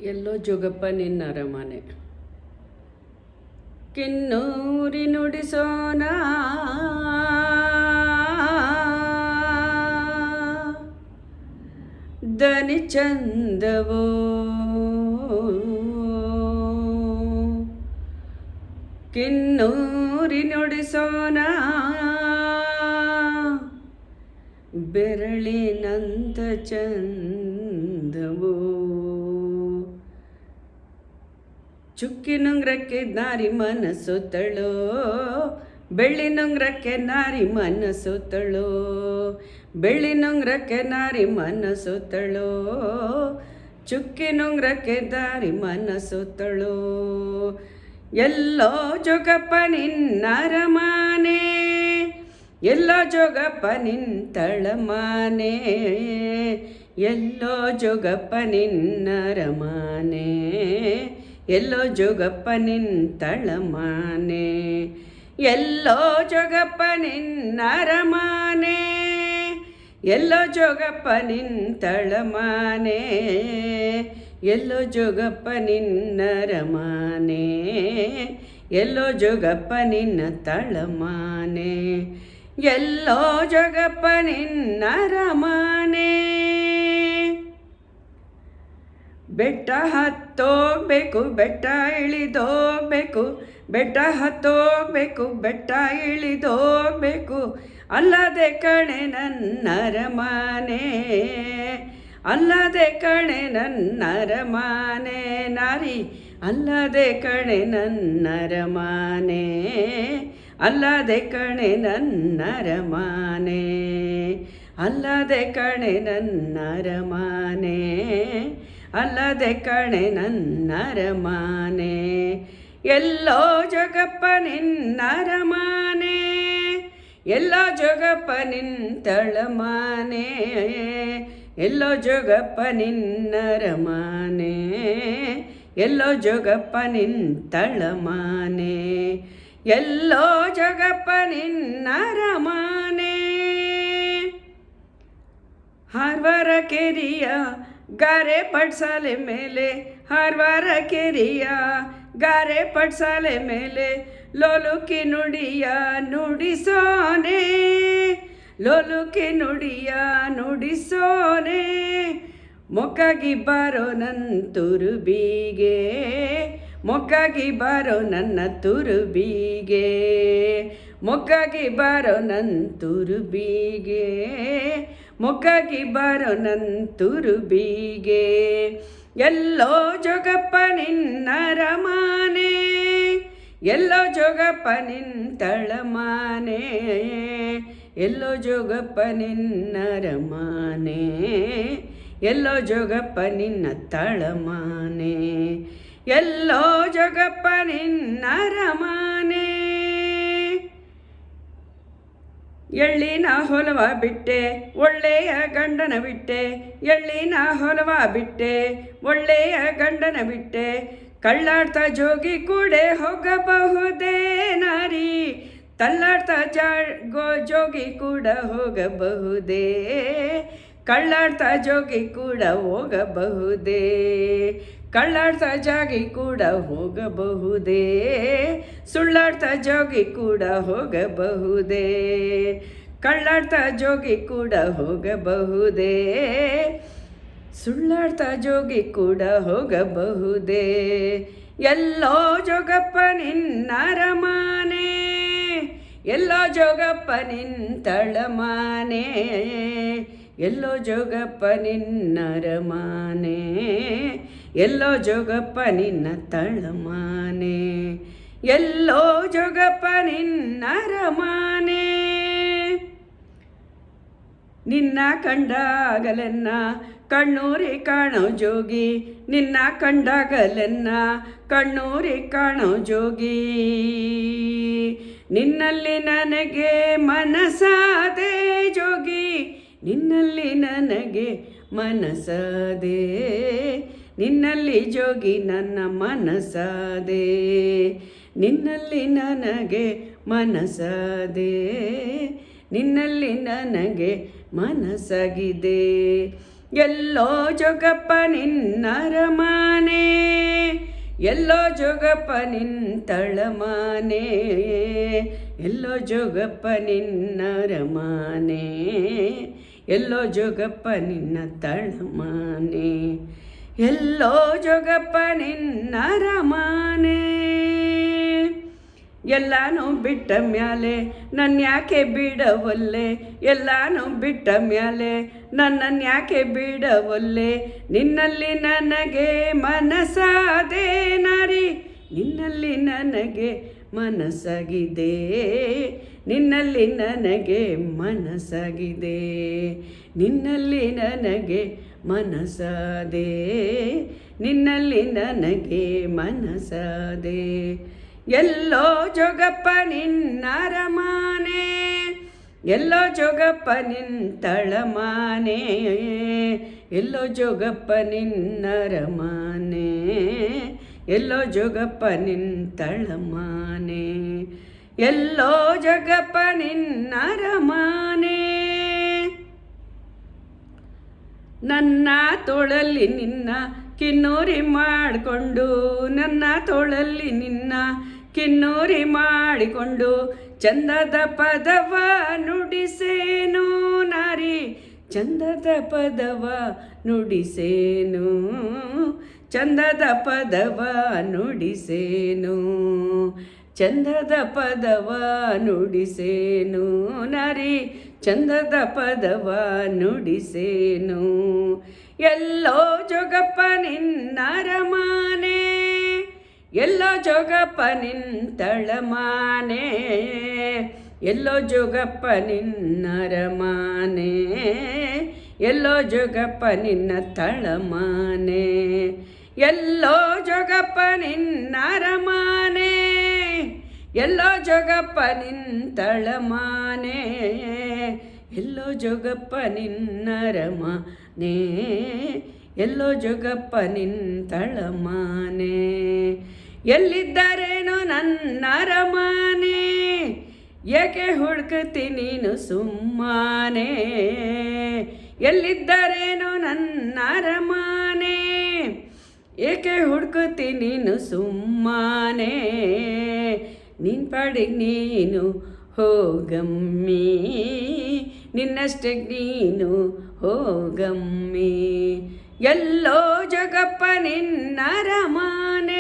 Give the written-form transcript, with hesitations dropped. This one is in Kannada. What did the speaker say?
ಎಲ್ಲೋ ಜೋಗಪ್ಪ ನಿನ್ನ ಅರಮನೆ ಕಿನ್ನೂರಿ ನುಡಿಸೋಣ ದನಿ ಚಂದವೋ ಕಿನ್ನೂರಿ ನುಡಿಸೋಣ ಬೆರಳಿನಂತ ಚಂದವೋ ಚುಕ್ಕಿ ನುಂಗ್ರಕ್ಕೆ ನಾರಿ ಮನಸ್ಸುತ್ತಳೋ ಬೆಳ್ಳಿ ನುಂಗ್ರಕ್ಕೆ ನಾರಿ ಮನಸ್ಸುತ್ತಳೋ ಬೆಳ್ಳಿ ನುಂಗ್ರಕ್ಕೆ ನಾರಿ ಮನಸ್ಸುತ್ತಳೋ ಚುಕ್ಕಿ ನುಂಗ್ರಕ್ಕೆ ದಾರಿ ಮನಸ್ಸುತ್ತಳೋ ಎಲ್ಲೋ ಜೋಗಪ್ಪ ನಿನ್ನರಮಾನೆ ಎಲ್ಲೋ ಜೋಗಪ್ಪ ನಿಂತಳಮಾನೆ ಎಲ್ಲೋ ಜೋಗಪ್ಪ ನಿನ್ನರಮಾನೆ ಎಲ್ಲೋ ಜೋಗಪ್ಪ ನಿಂತಳಮಾನೆ ಎಲ್ಲೋ ಜೋಗಪ್ಪ ನಿನ್ನರಮಾನೆ ಎಲ್ಲೋ ಜೋಗಪ್ಪ ನಿಂತಳಮಾನೆ ಎಲ್ಲೋ ಜೋಗಪ್ಪ ನಿನ್ನರಮಾನೆ ಎಲ್ಲೋ ಜೋಗಪ್ಪ ನಿನ್ನ ತಳಮಾನೆ ಎಲ್ಲೋ ಜೋಗಪ್ಪ ನಿನ್ನರಮಾನೆ ಬೆಟ್ಟ ಹತ್ತೋಗ್ಬೇಕು ಬೆಟ್ಟ ಇಳಿದೋಗ್ಬೇಕು ಬೆಟ್ಟ ಹತ್ತೋಗ್ಬೇಕು ಬೆಟ್ಟ ಇಳಿದೋಗ್ಬೇಕು ಅಲ್ಲದೆ ಕಣೆ ನನ್ನರಮಾನೆ ಅಲ್ಲದೆ ಕಣೆ ನನ್ನರಮಾನೆ ನಾರಿ ಅಲ್ಲದೆ ಕಣೆ ನನ್ನರಮಾನೆ ಅಲ್ಲದೆ ಕಣೆ ನನ್ನರಮಾನೆ ಅಲ್ಲದೆ ಕಣೆ ನನ್ನರಮಾನೆ ಅಲ್ಲದೆ ಕಣೆ ನನ್ನರಮಾನೆ ಎಲ್ಲೋ ಜೋಗಪ್ಪ ನಿನ್ನರಮಾನೆ ಎಲ್ಲೋ ಜೋಗಪ್ಪ ನಿಂತಳಮಾನೆ ಎಲ್ಲೋ ಜೋಗಪ್ಪ ನಿನ್ನರಮಾನೆ ಎಲ್ಲೋ ಜೋಗಪ್ಪ ನಿಂತಳಮಾನೆ ಎಲ್ಲೋ ಜೋಗಪ್ಪ ನಿನ್ನರಮಾನೆ ಹಾರ್ವಾರ ಕೆರಿಯ ಗಾರೆ ಪಡ್ಸಾಲೆ ಮೇಲೆ ಹಾರ್ವಾರ ಕೆರಿಯ ಗಾರೆ ಪಡ್ಸಾಲೆ ಮೇಲೆ ಲೋಲುಕಿ ನುಡಿಯ ನುಡಿಸೋನೆ ಲೋಲುಕಿ ನುಡಿಯ ನುಡಿಸೋನೆ ಮೊಕ್ಕಾಗಿ ಬಾರೋ ನನ್ನ ತುರುಬಿಗೆ ಮೊಕ್ಕಾಗಿ ಬಾರೋ ನನ್ನ ತುರುಬಿಗೆ ಮೊಕ್ಕಾಗಿ ಬಾರೋ ನನ್ನ ತುರುಬಿಗೆ ಮೊಕ್ಕಾಗಿ ಬಾರೋ ನನ್ನ ತುರುಬಿಗೆ ಎಲ್ಲೋ ಜೋಗಪ್ಪ ನಿನ್ನರಮಾನೆ ಎಲ್ಲೋ ಜೋಗಪ್ಪ ನಿಂತಳಮಾನೆ ಎಲ್ಲೋ ಜೋಗಪ್ಪ ನಿನ್ನರಮಾನೆ ಎಲ್ಲೋ ಜೋಗಪ್ಪ ನಿನ್ನ ತಳಮಾನೆ ಎಲ್ಲೋ ಜೋಗಪ್ಪ ನಿನ್ನರಮಾನೆ ಎಳ್ಳಿನ ಹೊಲವ ಬಿಟ್ಟೆ ಒಳ್ಳೆಯ ಗಂಡನ ಬಿಟ್ಟೆ ಎಳ್ಳಿನ ಹೊಲವ ಬಿಟ್ಟೆ ಒಳ್ಳೆಯ ಗಂಡನ ಬಿಟ್ಟೆ ಕಳ್ಳಾಡ್ತಾ ಜೋಗಿ ಕೂಡೆ ಹೋಗಬಹುದೇ ನಾರಿ ತಳ್ಳಾಡ್ತಾ ಜೋಗಿ ಕೂಡ ಹೋಗಬಹುದೇ ಕಳ್ಳಾಡ್ತಾ ಜೋಗಿ ಕೂಡ ಹೋಗಬಹುದೇ ಕಳ್ಳಾಡ್ತಾ ಜಾಗಿ ಕೂಡ ಹೋಗಬಹುದೇ ಸುಳ್ಳಾಡ್ತಾ ಜೋಗಿ ಕೂಡ ಹೋಗಬಹುದೇ ಕಳ್ಳಾಡ್ತಾ ಜೋಗಿ ಕೂಡ ಹೋಗಬಹುದೇ ಸುಳ್ಳಾಡ್ತಾ ಜೋಗಿ ಕೂಡ ಹೋಗಬಹುದೇ ಎಲ್ಲೋ ಜೋಗಪ್ಪ ನಿನ್ನರಮಾನೆ ಎಲ್ಲೋ ಜೋಗಪ್ಪ ನಿಂತಳಮಾನೆ ಎಲ್ಲೋ ಜೋಗಪ್ಪ ನಿನ್ನರಮಾನೆ ಎಲ್ಲೋ ಜೋಗಪ್ಪ ನಿನ್ನ ತಳಮಾನೆ ಎಲ್ಲೋ ಜೋಗಪ್ಪ ನಿನ್ನರಮಾನೆ ನಿನ್ನ ಕಂಡಾಗಲೆನ್ನ ಕಣ್ಣೂರಿ ಕಾಣೋ ಜೋಗಿ ನಿನ್ನ ಕಂಡಾಗಲೆನ್ನ ಕಣ್ಣೂರಿ ಕಾಣೋ ಜೋಗಿ ನಿನ್ನಲ್ಲಿ ನನಗೆ ಮನಸಾದೆ ಜೋಗಿ ನಿನ್ನಲ್ಲಿ ನನಗೆ ಮನಸಾದೆ ನಿನ್ನಲ್ಲಿ ಜೋಗಿ ನನ್ನ ಮನಸಾದೆ ನಿನ್ನಲ್ಲಿ ನನಗೆ ಮನಸಾದೆ ನಿನ್ನಲ್ಲಿ ನನಗೆ ಮನಸಾಗಿದೆ ಎಲ್ಲೋ ಜೋಗಪ್ಪ ನಿನ್ನರಮಾನೆ ಎಲ್ಲೋ ಜೋಗಪ್ಪ ನಿಂತಳಮಾನೆ, ಎಲ್ಲೋ ಜೋಗಪ್ಪ ನಿನ್ನರಮಾನೆ, ಎಲ್ಲೋ ಜೋಗಪ್ಪ ನಿನ್ನ ತಳಮಾನೆ, ಎಲ್ಲೋ ಜೋಗಪ್ಪ ನಿನ್ನರಮಾನೆ. ಎಲ್ಲಾನು ಬಿಟ್ಟ ಮ್ಯಾಲೆ ನನ್ನ ಯಾಕೆ ಬಿಡವಲ್ಲೆ, ಎಲ್ಲಾನು ಬಿಟ್ಟ ಮ್ಯಾಲೆ ನನ್ನನ್ನು ಯಾಕೆ ಬಿಡವಲ್ಲೆ, ನಿನ್ನಲ್ಲಿ ನನಗೆ ಮನಸಾದೆ ನಾರಿ, ನಿನ್ನಲ್ಲಿ ನನಗೆ ಮನಸ್ಸಾಗಿದೆ, ನಿನ್ನಲ್ಲಿ ನನಗೆ ಮನಸ್ಸಾಗಿದೆ, ನಿನ್ನಲ್ಲಿ ನನಗೆ ಮನಸಾದೆ, ನಿನ್ನಲ್ಲಿ ನನಗೆ ಮನಸಾದೆ. ಎಲ್ಲೋ ಜೋಗಪ್ಪ ನಿನ್ನರಮಾನೆ, ಎಲ್ಲೋ ಜೋಗಪ್ಪ ನಿಂತಳಮಾನೆ, ಎಲ್ಲೋ ಜೋಗಪ್ಪ ನಿನ್ನರಮಾನೆ, ಎಲ್ಲೋ ಜೋಗಪ್ಪ ನಿಂತಳಮಾನೆ, ಎಲ್ಲೋ ಜೋಗಪ್ಪ ನಿನ್ನರಮಾನೆ. ನನ್ನ ತೋಳಲ್ಲಿ ನಿನ್ನ ಕಿನ್ನೂರಿ ಮಾಡಿಕೊಂಡು, ನನ್ನ ತೋಳಲ್ಲಿ ನಿನ್ನ ಕಿನ್ನೂರಿ ಮಾಡಿಕೊಂಡು, ಚಂದದ ಪದವ ನುಡಿಸೇನು ನಾರಿ, ಚಂದದ ಪದವ ನುಡಿಸೇನು, ಚಂದದ ಪದವ ನುಡಿಸೇನು, ಚಂದದ ಪದವ ನುಡಿಸೇನು ನಾರಿ, ಚಂದದ ಪದವ ನುಡಿಸೇನು. ಎಲ್ಲೋ ಜೋಗಪ್ಪ ನಿನ್ನರಮಾನೆ, ಎಲ್ಲೋ ಜೋಗಪ್ಪ ನಿಂತಳಮಾನೆ, ಎಲ್ಲೋ ಜೋಗಪ್ಪ ನಿನ್ನರಮಾನೆ, ಎಲ್ಲೋ ಜೋಗಪ್ಪ ನಿನ್ನ ತಳಮಾನೆ, ಎಲ್ಲೋ ಜೋಗಪ್ಪ ನಿನ್ನರಮಾನೆ, ಎಲ್ಲೋ ಜೋಗಪ್ಪ ನಿಂತಳಮಾನೆ, ಎಲ್ಲೋ ಜೋಗಪ್ಪ ನಿನ್ನರಮಾನೆ, ಎಲ್ಲೋ ಜೋಗಪ್ಪ ನಿಂತಳಮಾನೆ. ಎಲ್ಲಿದ್ದರೇನು ನನ್ನರಮಾನೆ, ಏಕೆ ಹುಡುಕತಿ ನೀನು ಸುಮ್ಮನೆ, ಎಲ್ಲಿದ್ದರೇನು ನನ್ನರಮಾನೆ, ಏಕೆ ಹುಡುಕತಿ ನೀನು ಸುಮ್ಮನೆ, ನಿನ್ನ ಪಾಡಿಗೆ ನೀನು ಹೋಗಮ್ಮಿ, ನಿನ್ನಷ್ಟಕ್ಕೆ ನೀನು ಹೋಗಮ್ಮಿ. ಎಲ್ಲೋ ಜೋಗಪ್ಪ ನಿನ್ನರಮಾನೆ,